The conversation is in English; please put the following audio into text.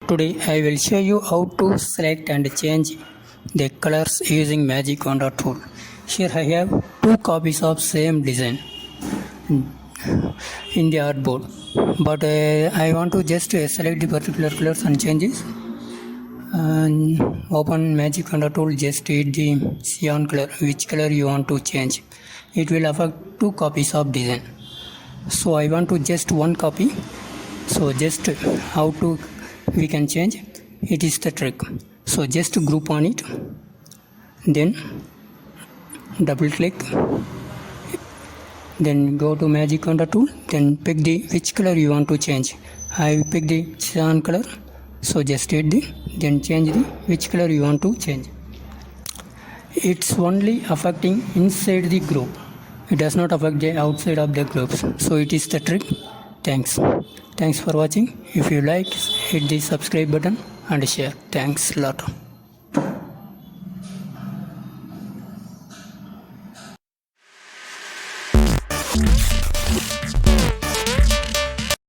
Today I will show you how to select and change the colors using Magic Wand tool. Here I have two copies of same design in the artboard, but I want to just select the particular colors and change it. And open Magic Wand tool, just hit the cyan color, which color you want to change. It will affect two copies of design. So I want to just one copy. So just how to we can change, it is the trick. So just group on it, then double click, then go to Magic Wand tool, then pick the which color you want to change. I pick the cyan color, so just hit the, then change the which color you want to change. It's only affecting inside the group, it does not affect the outside of the groups. So it is the trick. Thanks for watching. If you like, hit the subscribe button and share. Thanks a lot.